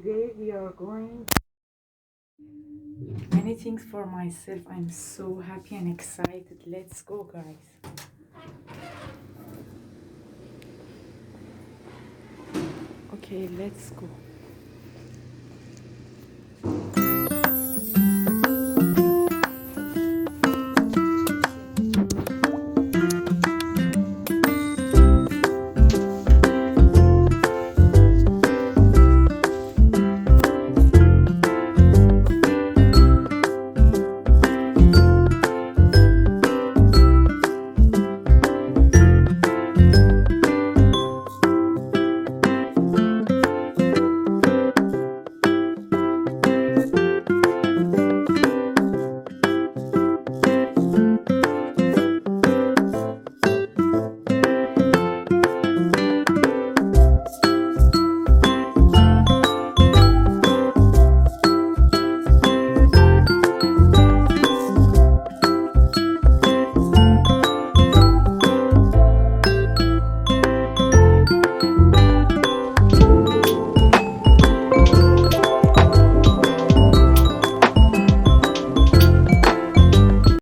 today we are going many things for myself. I'm so happy and excited. Let's go, guys. Okay, let's go.